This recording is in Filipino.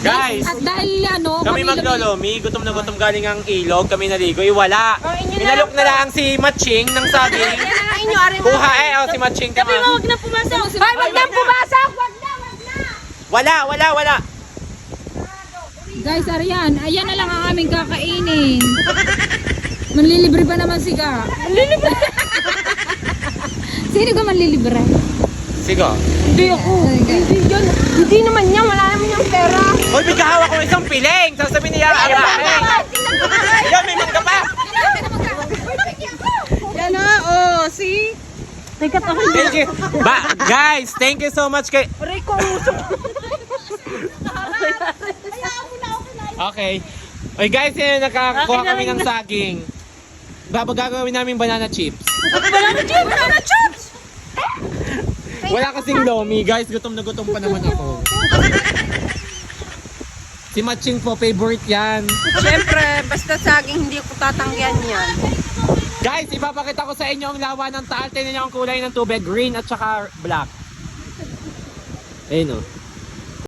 Guys, At dahil ano, kami maglolomi, gutom na gutom galing ang ilog, kami naligo, wala. Inalok na lang si Matching ng saging. Kuha si Matching. Sabi mo, wag na pumasok. Ay, wag na pumasok! Wala. Guys, Arian, ayan na lang ang aming kakainin. Manlilibre pa naman siga. Manlilibre? Sino ka manlilibre? Sige. Hindi ako. Hindi naman niya. Wala naman niyang pera. Hoy, may kahawak ko isang piling. Sasabihin niya, ang aking. Yan, may mangga pa. Yan na. Oh, see? Teka, Thank you. Guys, thank you so much kay... aray ko, usok. Okay. Oy guys, nakakuha kami ng saging. Gagawin namin banana chips. Banana chips! Wala kasing lomi. Guys, gutom na gutom pa naman ako. Si Matching po, favorite yan. Siyempre, basta saging hindi ko tatanggihan yan. Guys, ipapakita ko sa inyo ang lawa ng taal. Tingnan niyo ang kulay ng tubig. Green at saka black. Ayun o.